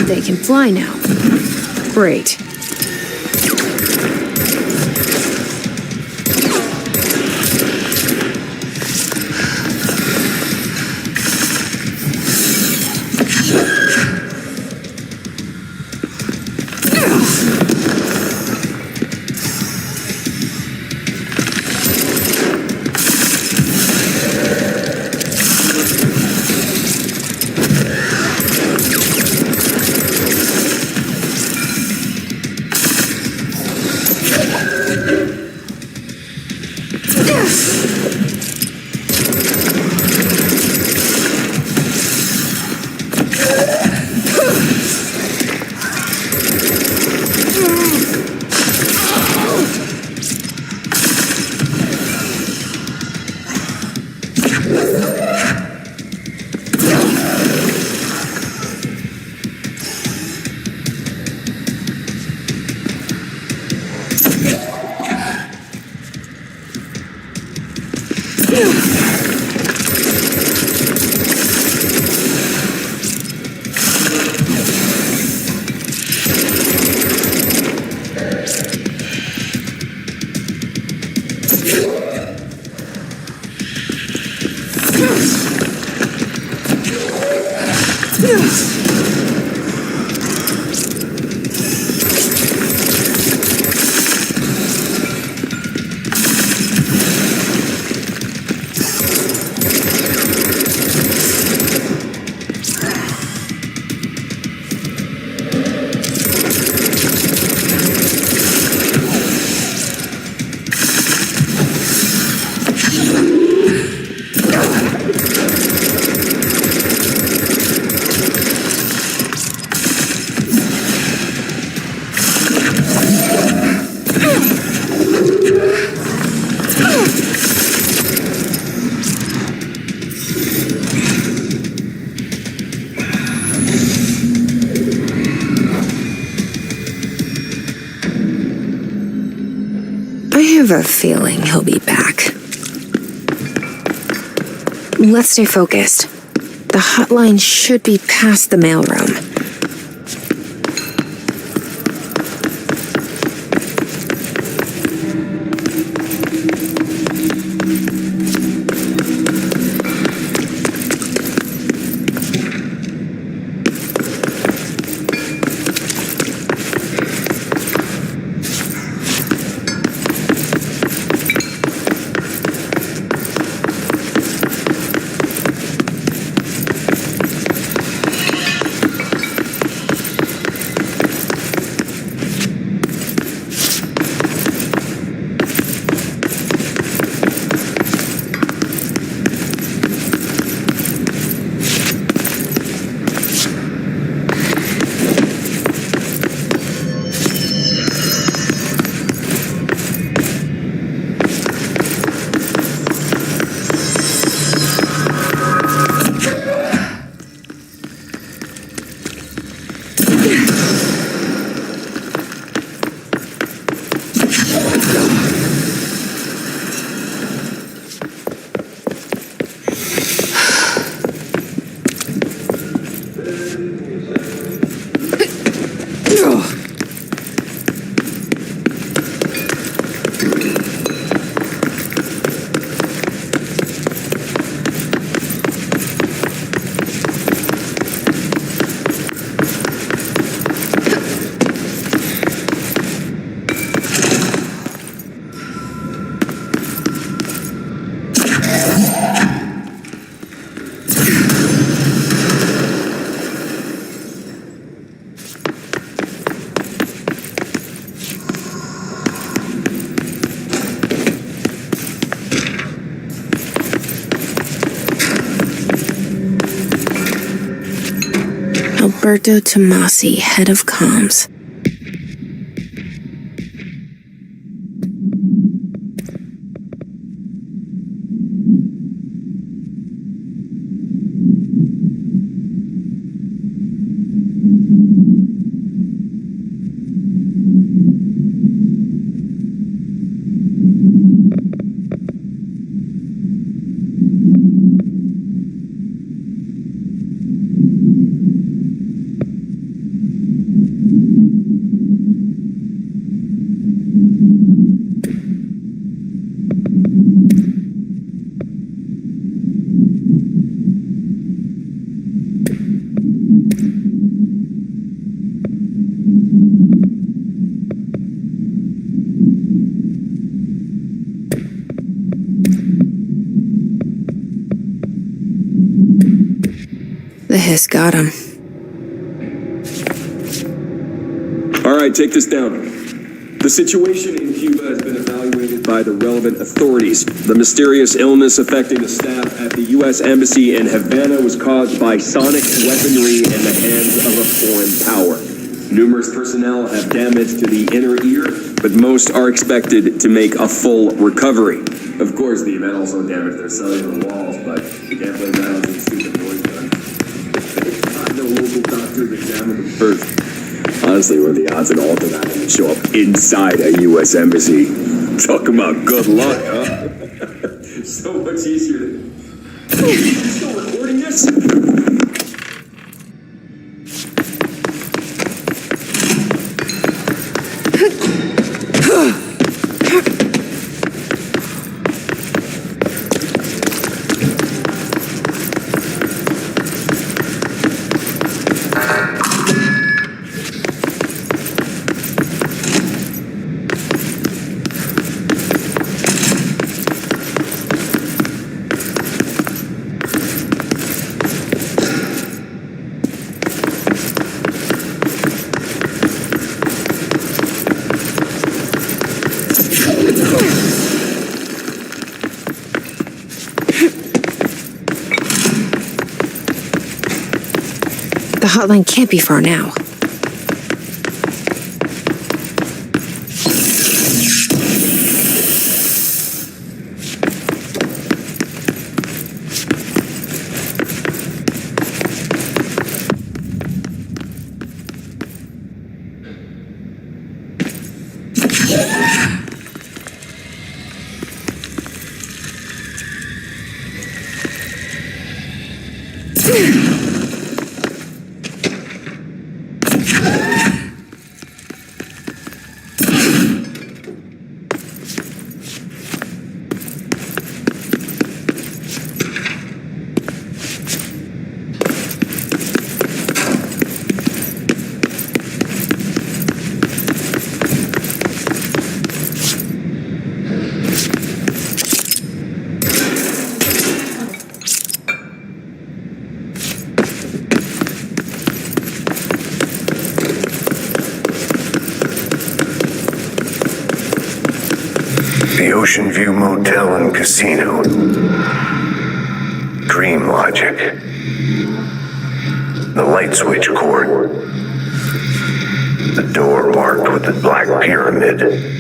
They can fly now. Great. I have a feeling he'll be back. Let's stay focused. The hotline should be past the mailroom. Alberto Tomasi, head of comms. The hiss got him. All right, take this down. The situation in Cuba has been evaluated by the relevant authorities. The mysterious illness affecting the staff at the U.S. Embassy in Havana was caused by sonic weaponry in the hands of a foreign power. Numerous personnel have damage to the inner ear, but most are expected to make a full recovery. Of course, the event also damaged their cellular walls, but you can't blame that on the stupid noise gun. The local doctors examined them first. Honestly, what are the odds that all of that would show up inside a U.S. embassy? Talk about good luck, huh? So much easier to... Oh, you still recording this? The hotline can't be far now. The Ocean View Motel and Casino. Dream Logic. The light switch cord. The door marked with the black pyramid.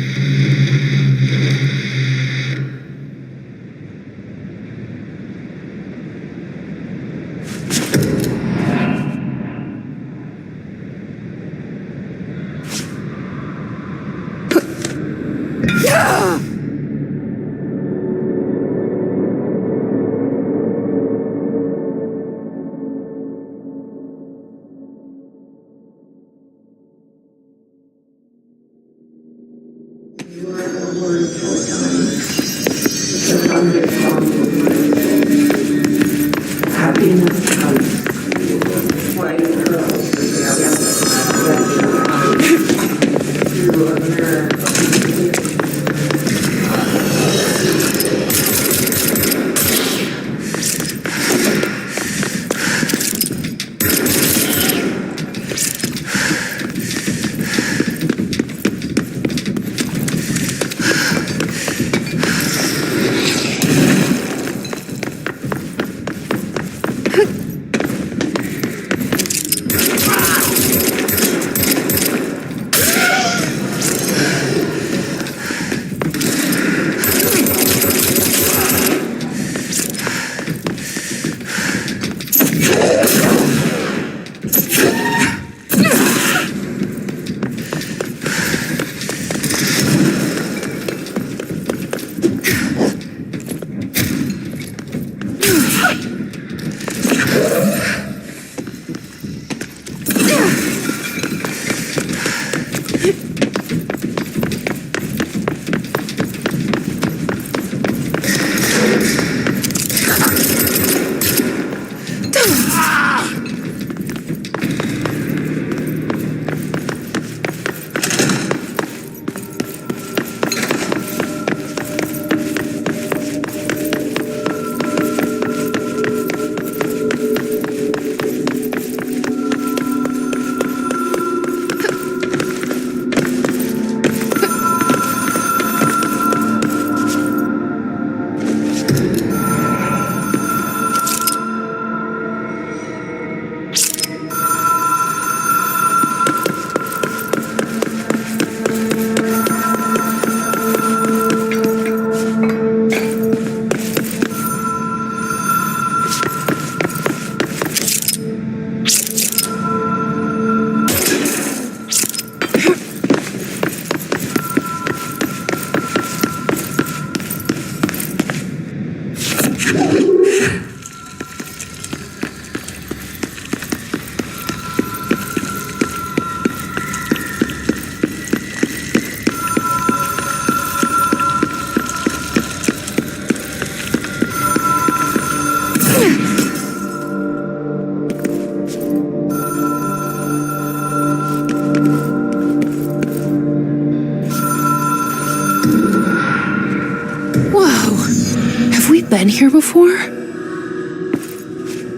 been here before?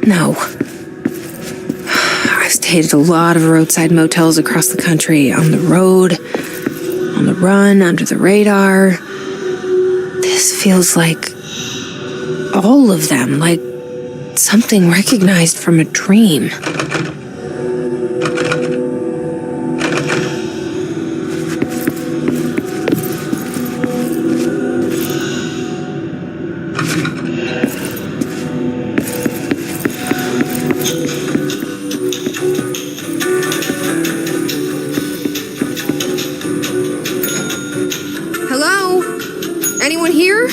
No. I've stayed at a lot of roadside motels across the country, on the road, on the run, under the radar. This feels like all of them, like something recognized from a dream. Hello? Anyone here?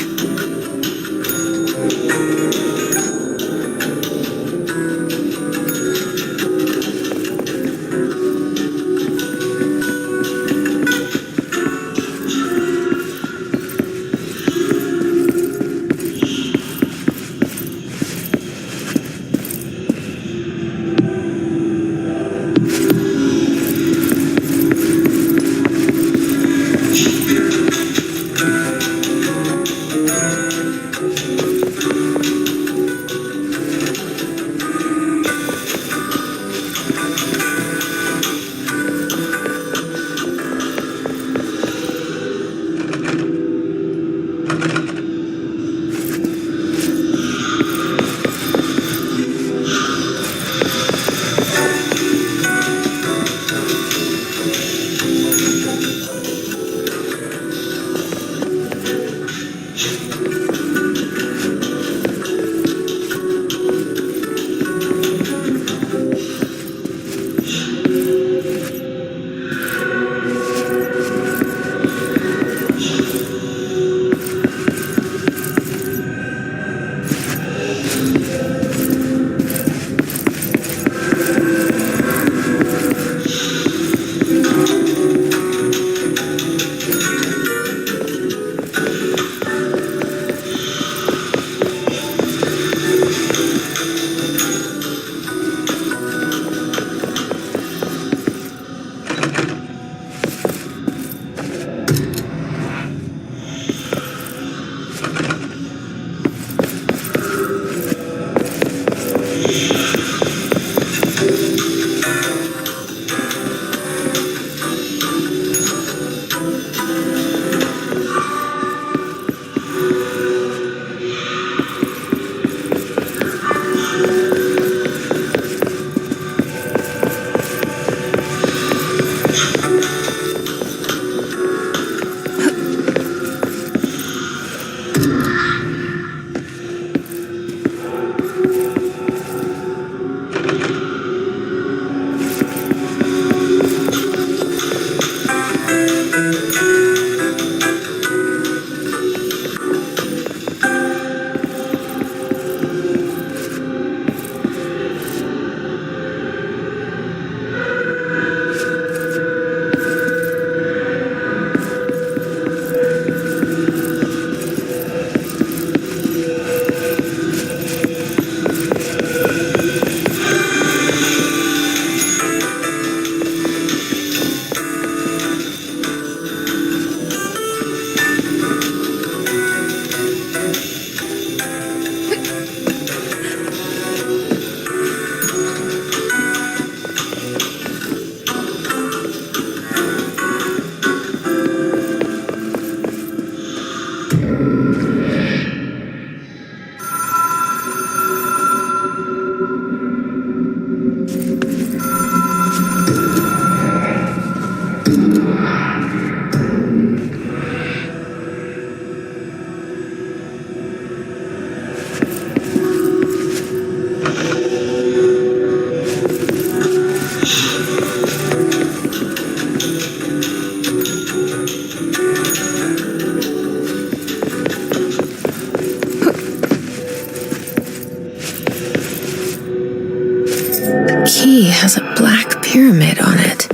key has a black pyramid on it.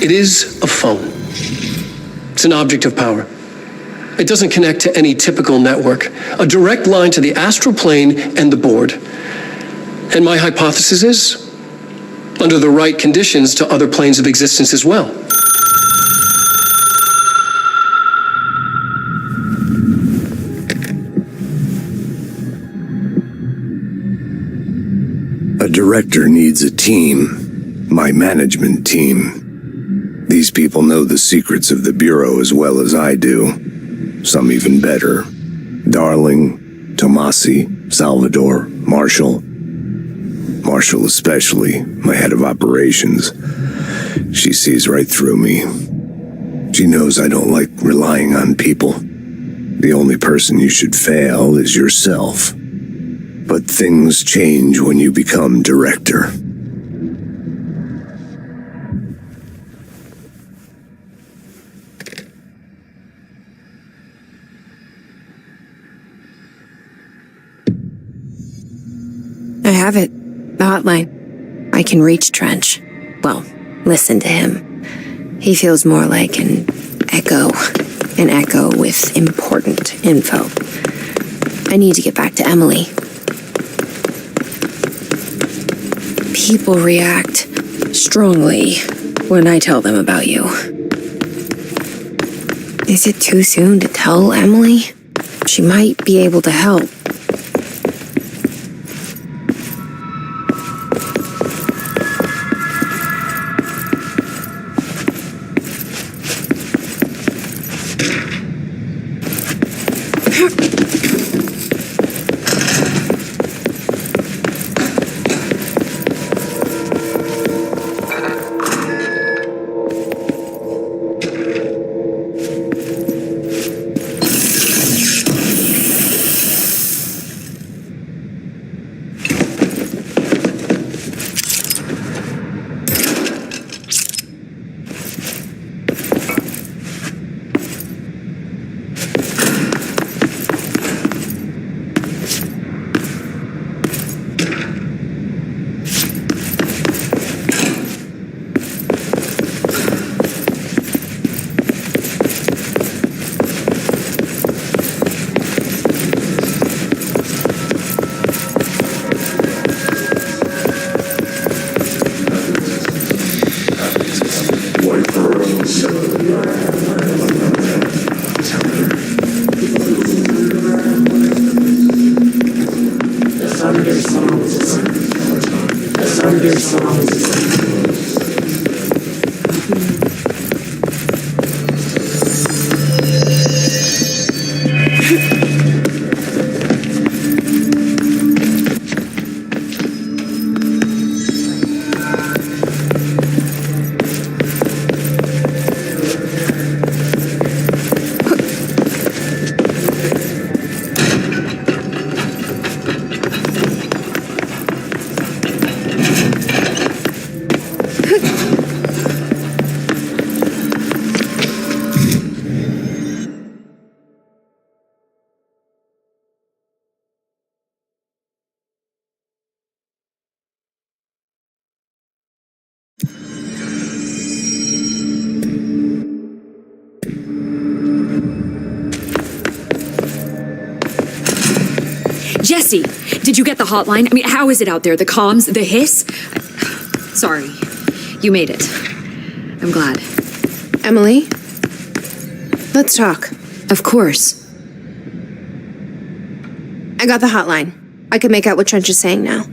It is a phone. It's an object of power. It doesn't connect to any typical network. A direct line to the astral plane and the board. And my hypothesis is, under the right conditions, to other planes of existence as well. A director needs a team. My management team. These people know the secrets of the Bureau as well as I do. Some even better. Darling, Tomasi, Salvador, Marshall. Marshall especially, my head of operations. She sees right through me. She knows I don't like relying on people. The only person you should fail is yourself. But things change when you become director. I have it. The hotline. I can reach Trench. Well, listen to him. He feels more like an echo. An echo with important info. I need to get back to Emily. People react strongly when I tell them about you. Is it too soon to tell Emily? She might be able to help. Jesse, did you get the hotline? I mean, how is it out there? The comms, the hiss? Sorry, you made it. I'm glad. Emily? Let's talk. Of course. I got the hotline. I can make out what Trench is saying now.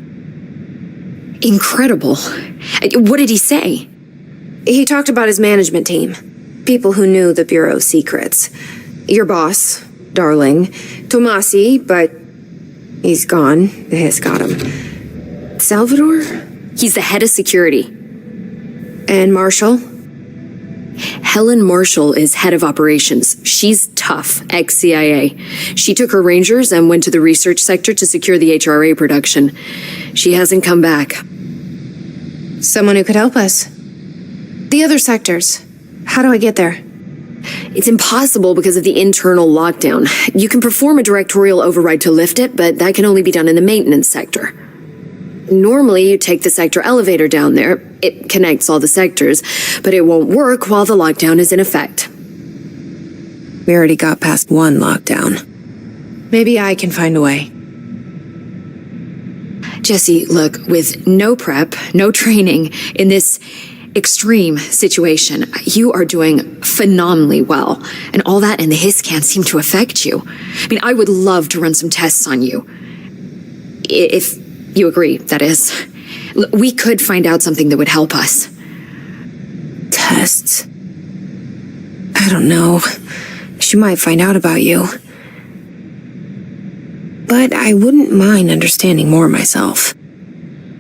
Incredible. What did he say? He talked about his management team. People who knew the Bureau's secrets. Your boss, Darling. Tomasi, but he's gone. The hiss got him. Salvador? He's the head of security. And Marshall? Helen Marshall is head of operations. She's tough, ex-CIA. She took her Rangers and went to the research sector to secure the HRA production. She hasn't come back. Someone who could help us. The other sectors. How do I get there? It's impossible because of the internal lockdown. You can perform a directorial override to lift it, but that can only be done in the maintenance sector. Normally, you take the sector elevator down there. It connects all the sectors, but it won't work while the lockdown is in effect. We already got past one lockdown. Maybe I can find a way. Jesse, look, with no prep, no training in this extreme situation, you are doing phenomenally well. And all that and the hiss can't seem to affect you. I mean, I would love to run some tests on you. If you agree, that is. We could find out something that would help us. Tests? I don't know. She might find out about you. But I wouldn't mind understanding more myself.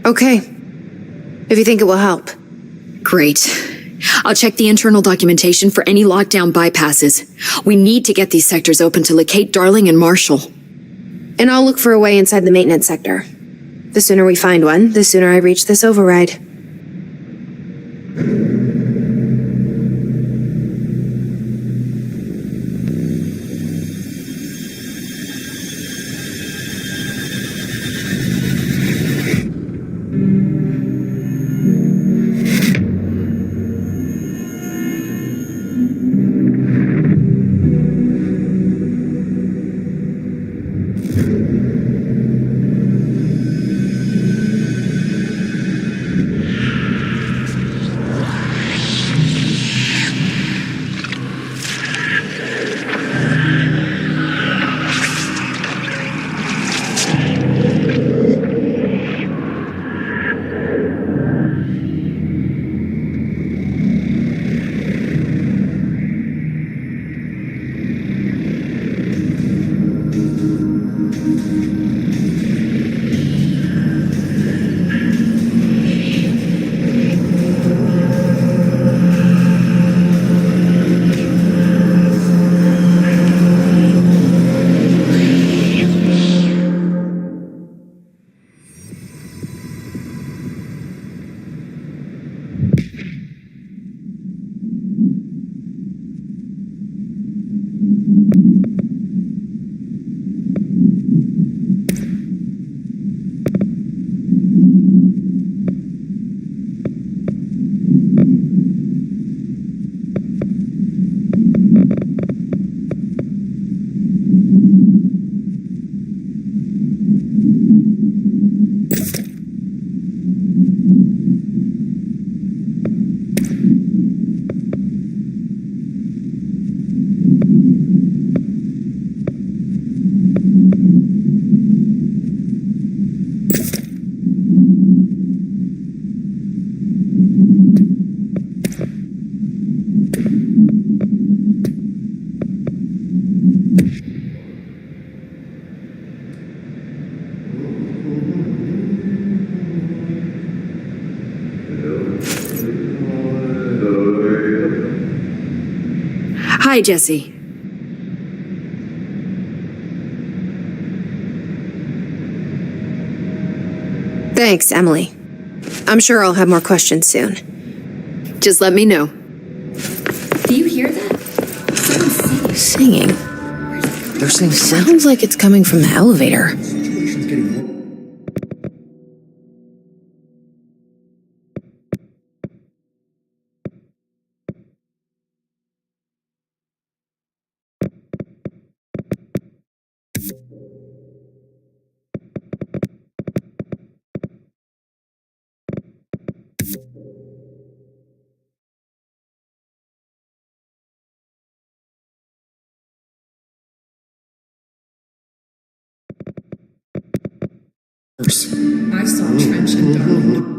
Okay. If you think it will help. Great. I'll check the internal documentation for any lockdown bypasses. We need to get these sectors open to locate Darling and Marshall. And I'll look for a way inside the maintenance sector. The sooner we find one, the sooner I reach this override. Hi, Jesse. Thanks, Emily. I'm sure I'll have more questions soon. Just let me know. Do you hear that? Singing? They're saying sounds like it's coming from the elevator. I saw Trench and Darling.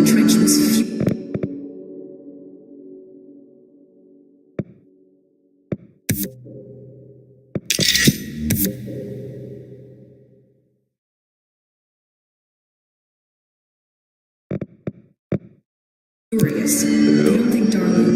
Trench was furious. I don't think Darling.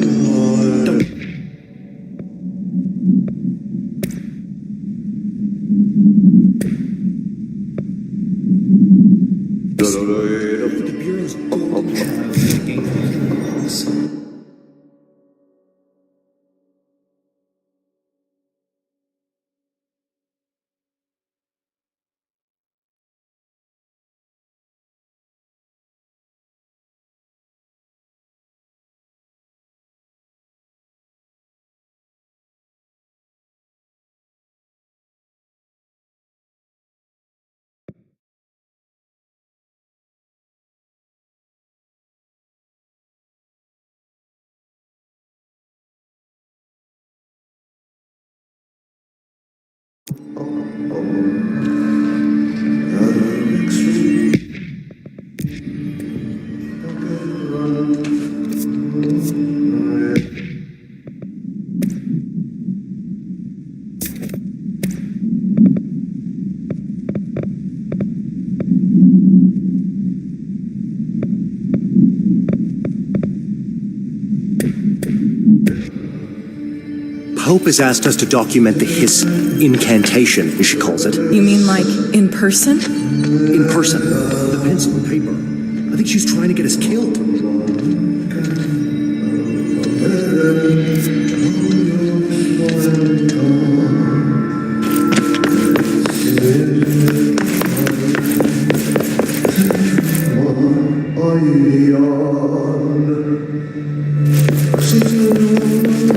Pope has asked us to document the Hiss incantation, as she calls it. You mean like in person? In person. The pencil and paper. I think she's trying to get us killed.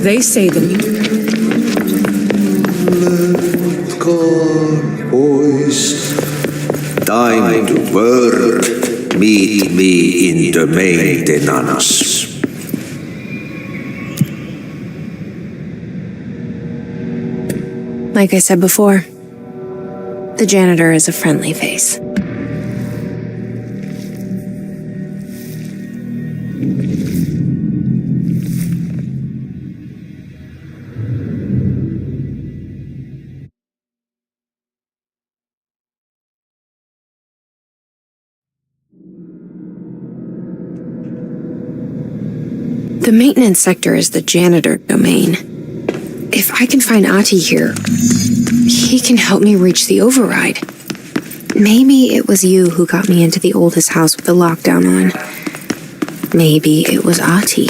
They say the Time to work. Meet me in the maintenance. Like I said before, the janitor is a friendly face. The maintenance sector is the janitor domain. If I can find Ahti here, he can help me reach the override. Maybe it was you who got me into the oldest house with the lockdown on. Maybe it was Ahti.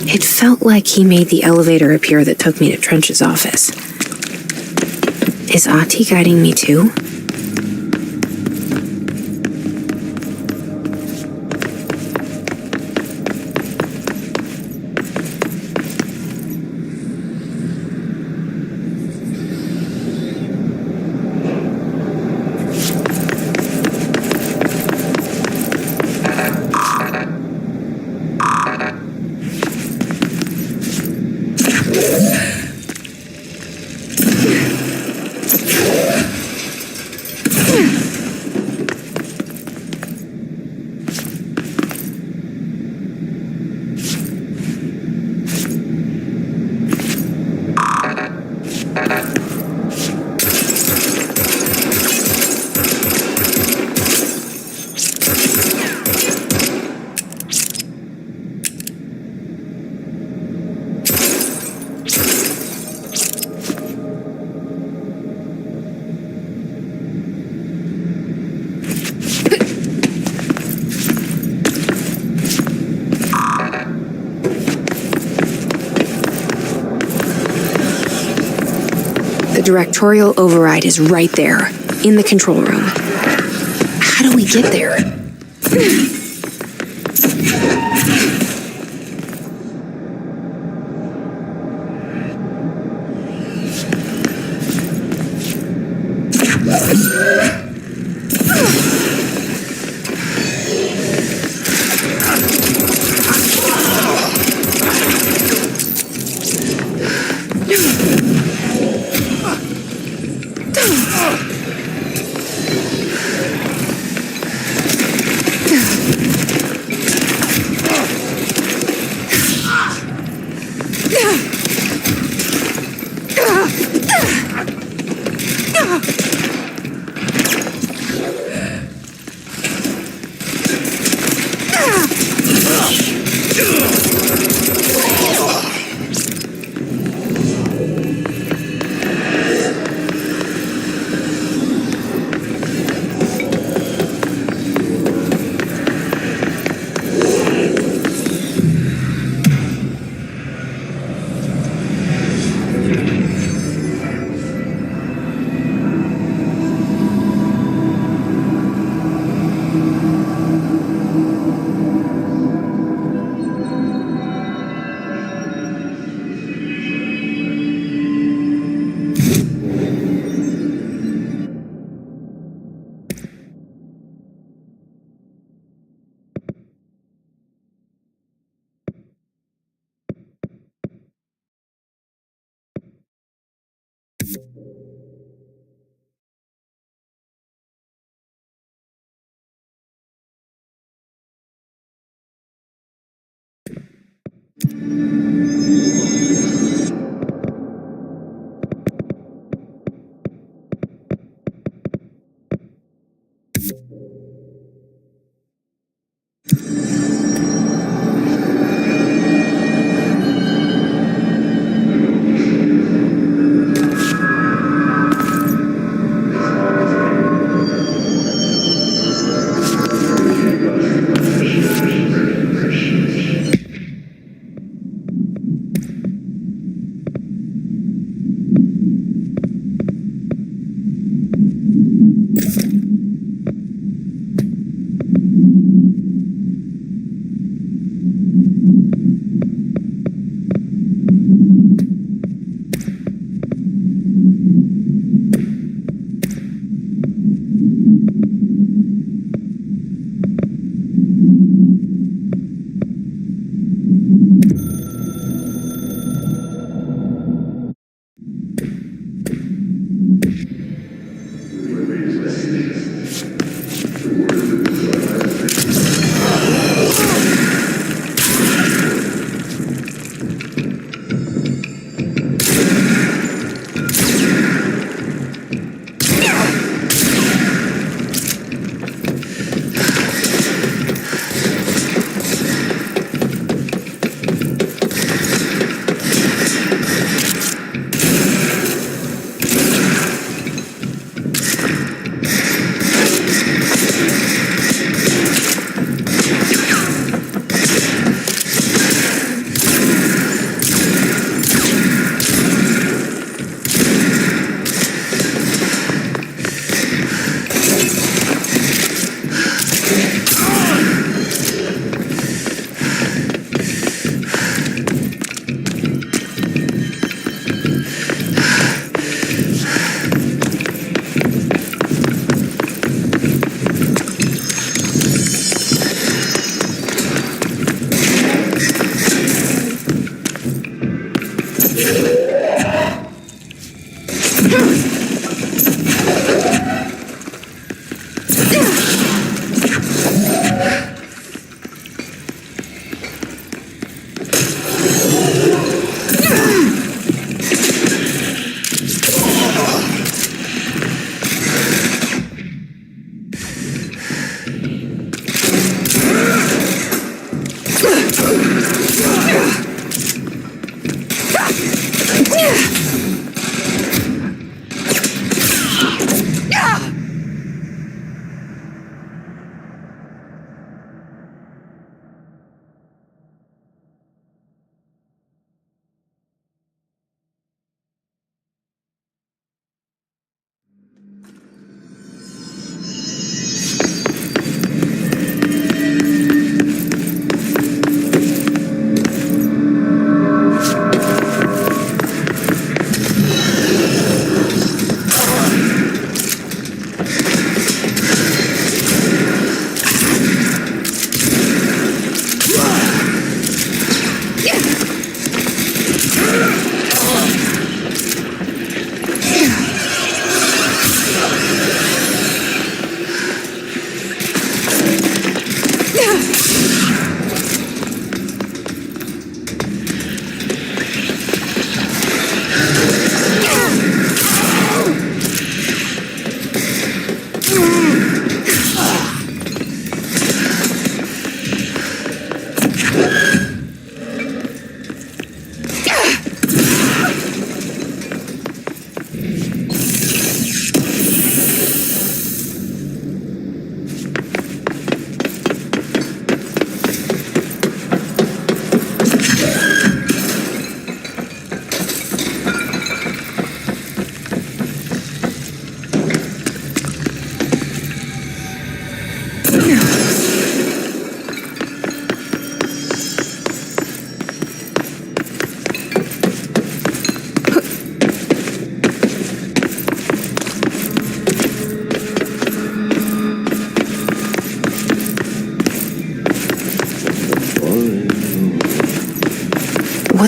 It felt like he made the elevator appear that took me to Trench's office. Is Ahti guiding me too? directorial override is right there, in the control room. How do we get there?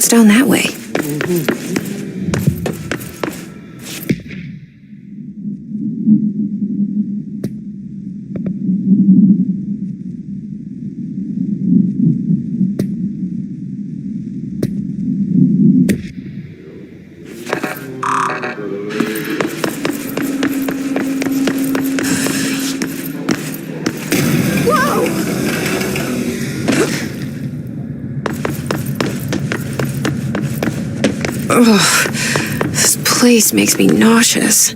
What's down that way? Ugh, this place makes me nauseous.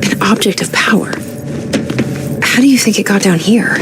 An object of power. How do you think it got down here?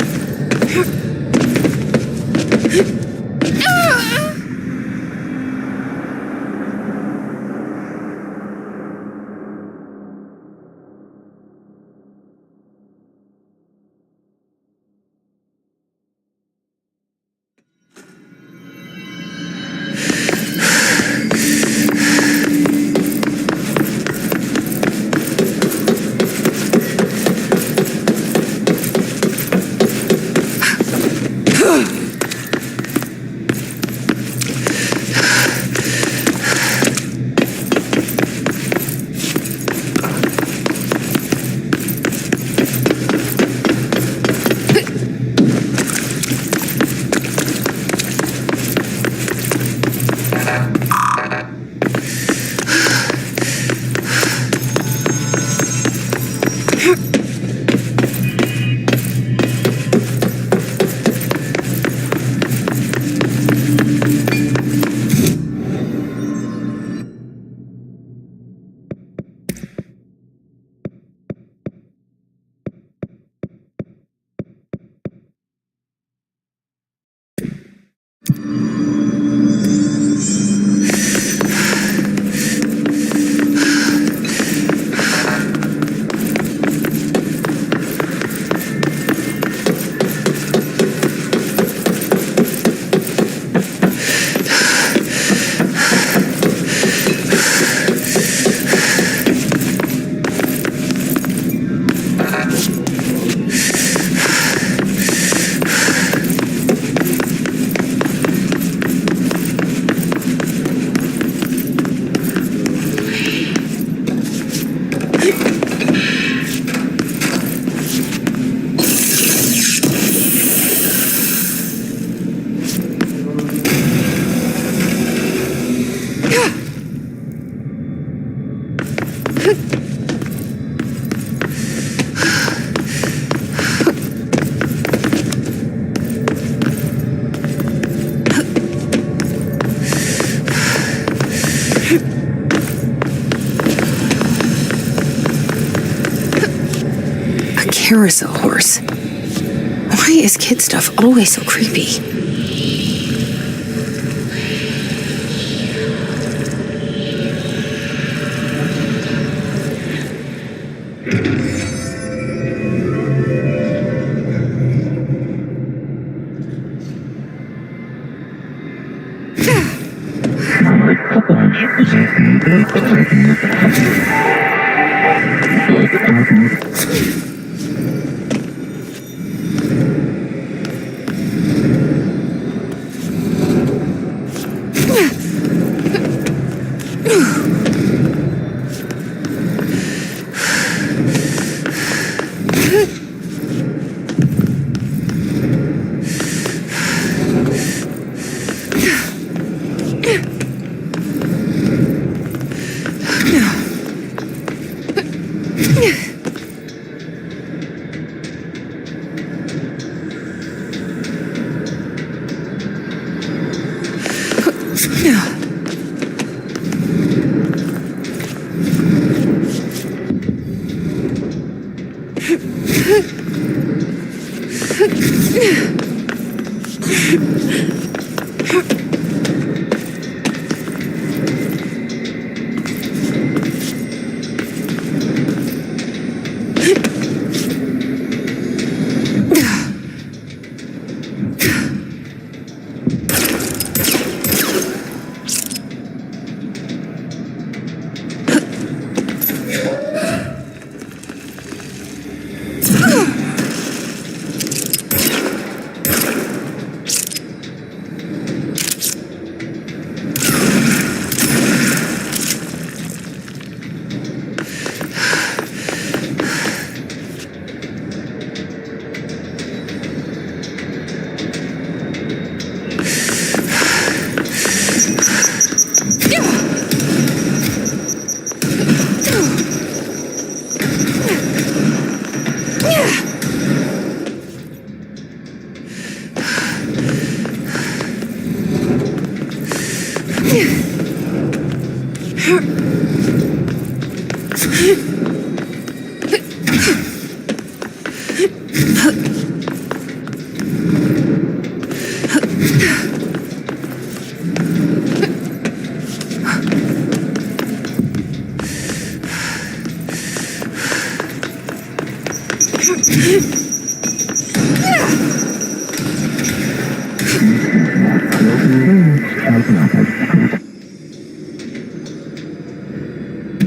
Carousel horse. Why is kid stuff always so creepy?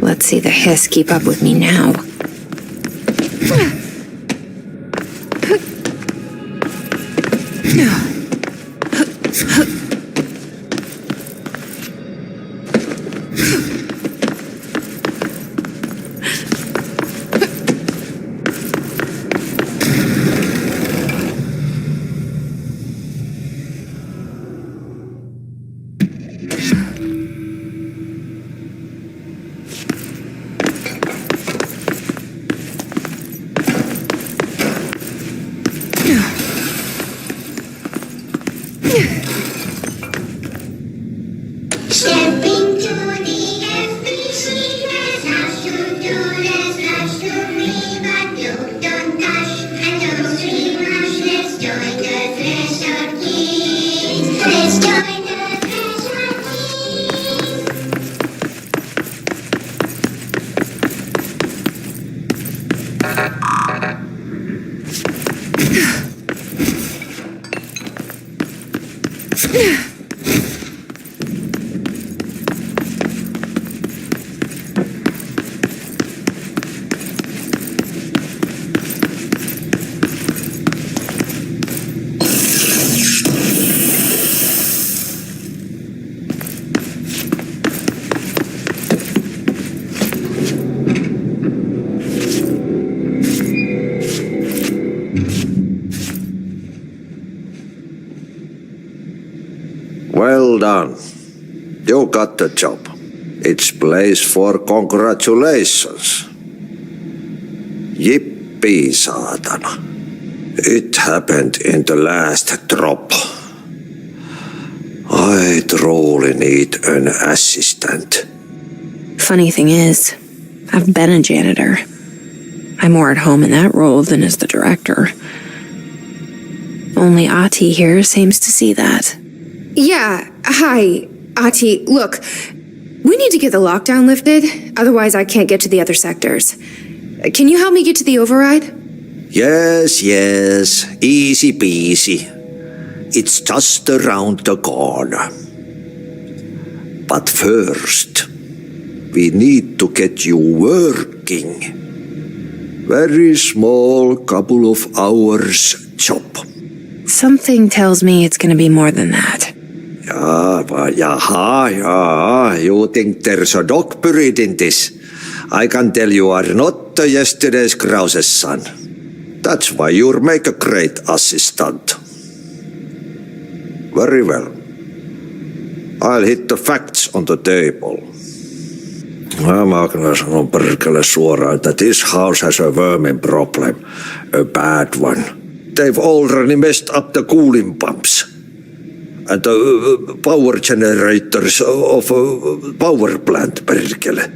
Let's see the hiss keep up with me now. Stepping to the FBC, that's how you do this. Rush to me, but you don't touch. And don't scream rush, let's join the Threshold Kids. Let's join the Threshold Kids. Well done. You got the job. It's place for congratulations. Yippee, saatana. It happened in the last drop. I truly need an assistant. Funny thing is, I've been a janitor. I'm more at home in that role than as the director. Only Ahti here seems to see that. Yeah, hi, Ahti. Look, we need to get the lockdown lifted, otherwise I can't get to the other sectors. Can you help me get to the override? Yes, easy peasy. It's just around the corner. But first, we need to get you working. Very small, couple of hours job. Something tells me it's gonna be more than that. Yeah, you think there's a dog buried in this? I can tell you are not yesterday's Krause's son. That's why you'll make a great assistant. Very well. I'll hit the facts on the table. Mä kyllä sanon perkele suoraan, that this house has a vermin problem. A bad one. They've already messed up the cooling pumps. And the power generators of a power plant, perkele.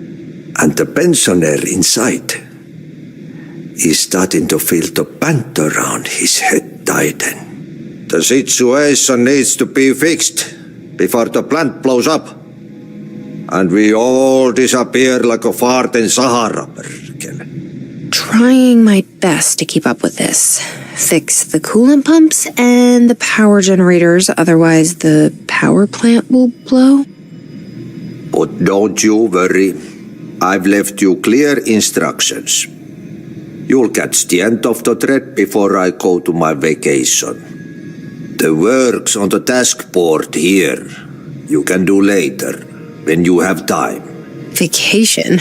And the pensioner inside is starting to feel the band around his head tighten. The situation needs to be fixed before the plant blows up. And we all disappear like a fart in Sahara, perkele. Trying my best to keep up with this. Fix the coolant pumps and the power generators, otherwise the power plant will blow. But don't you worry. I've left you clear instructions. You'll catch the end of the thread before I go to my vacation. The work's on the task board here. You can do later, when you have time. Vacation?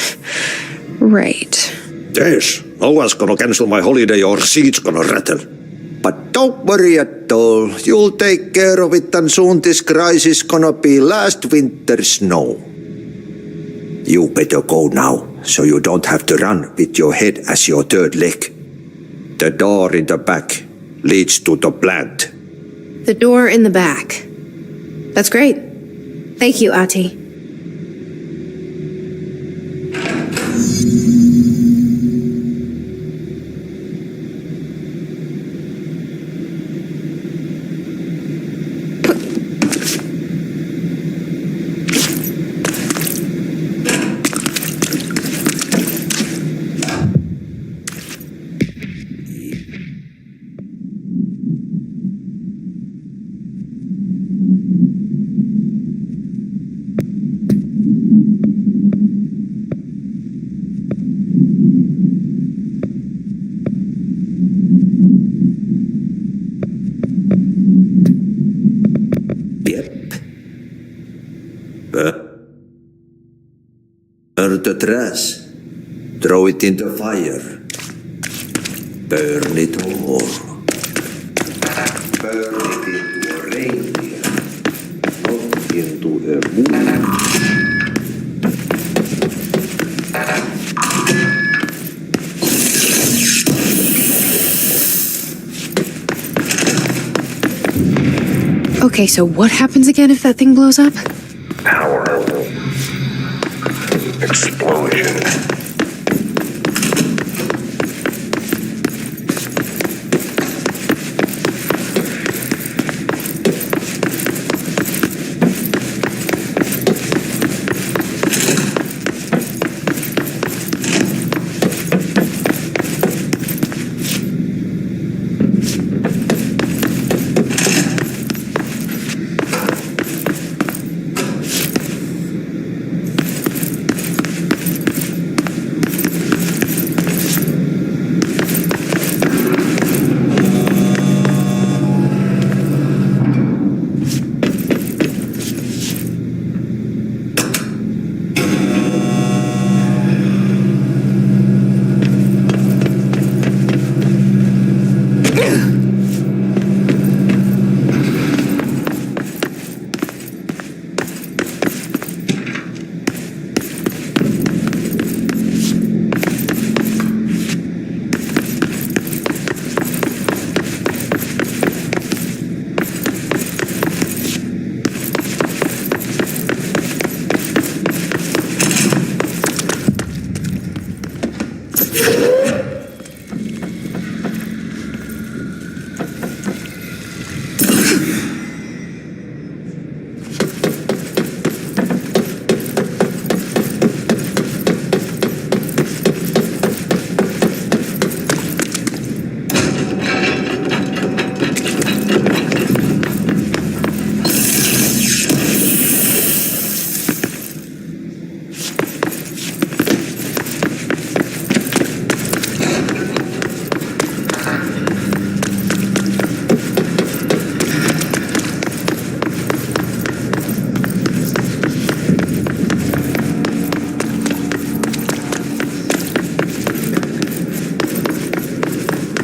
Right. Yes, no one's gonna cancel my holiday or seat's gonna rattle. But don't worry at all. You'll take care of it, and soon this crisis gonna be last winter's snow. You better go now, so you don't have to run with your head as your third leg. The door in the back leads to the plant. The door in the back. That's great. Thank you, Ati. Burn the trash. Throw it in the fire. Burn it all. Burn it into a reindeer, not into a moon. Okay, so what happens again if that thing blows up? Power. Explosion.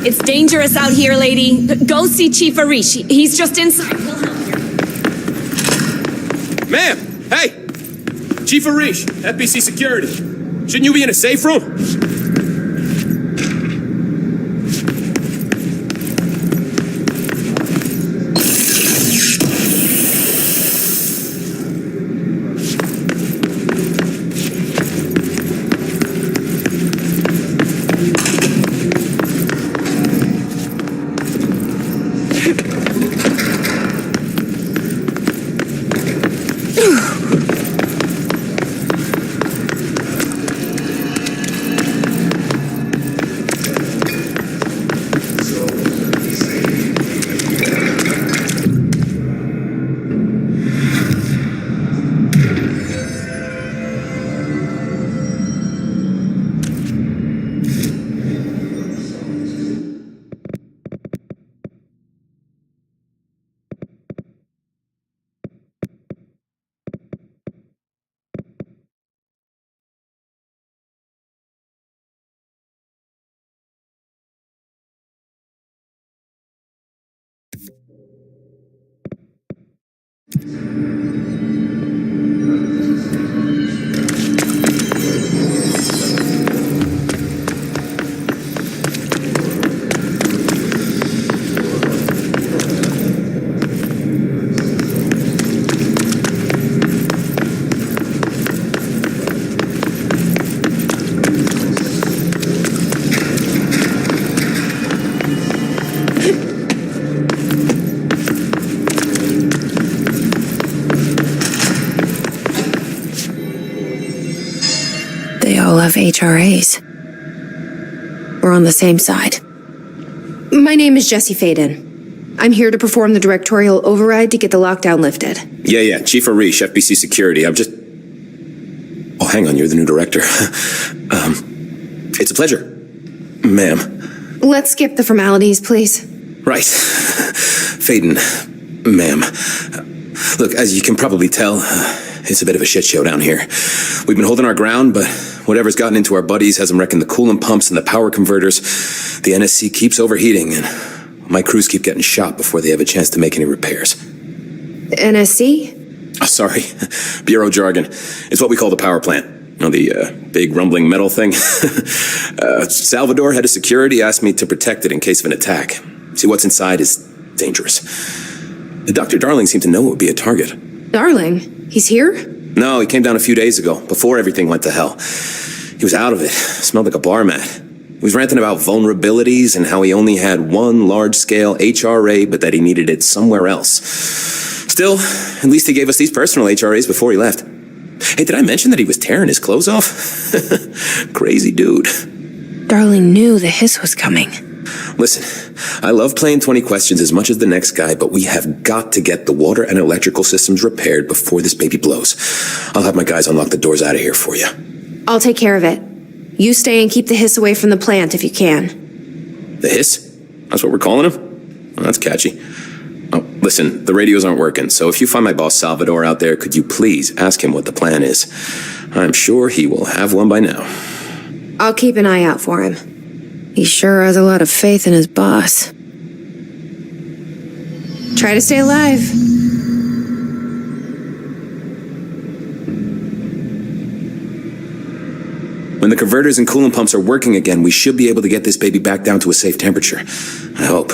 It's dangerous out here, lady. Go see Chief Arish. He's just inside. He'll help you. Ma'am! Hey! Chief Arish, FBC Security. Shouldn't you be in a safe room? people have HRAs. We're on the same side. My name is Jesse Faden. I'm here to perform the directorial override to get the lockdown lifted. Yeah, Chief Arish, FBC Security. I'm just... Oh, hang on, you're the new director. It's a pleasure, ma'am. Let's skip the formalities, please. Right. Faden, ma'am. Look, as you can probably tell, it's a bit of a shit show down here. We've been holding our ground, but whatever's gotten into our buddies has them wrecking the coolant pumps and the power converters. The NSC keeps overheating, and my crews keep getting shot before they have a chance to make any repairs. NSC? Oh, sorry. Bureau jargon. It's what we call the power plant. You know, the big rumbling metal thing? Salvador, head of security, asked me to protect it in case of an attack. See, what's inside is dangerous. Dr. Darling seemed to know it would be a target. Darling? He's here? No, he came down a few days ago, before everything went to hell. He was out of it. Smelled like a bar mat. He was ranting about vulnerabilities and how he only had one large-scale HRA, but that he needed it somewhere else. Still, at least he gave us these personal HRAs before he left. Hey, did I mention that he was tearing his clothes off? Crazy dude. Darling knew the hiss was coming. Listen, I love playing 20 questions as much as the next guy, but we have got to get the water and electrical systems repaired before this baby blows. I'll have my guys unlock the doors out of here for you. I'll take care of it. You stay and keep the hiss away from the plant if you can. The hiss? That's what we're calling him? Well, that's catchy. Oh, listen, the radios aren't working, so if you find my boss Salvador out there, could you please ask him what the plan is? I'm sure he will have one by now. I'll keep an eye out for him. He sure has a lot of faith in his boss. Try to stay alive. When the converters and coolant pumps are working again, we should be able to get this baby back down to a safe temperature. I hope.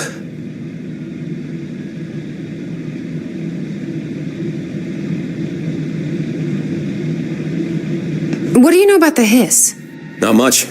What do you know about the hiss? Not much.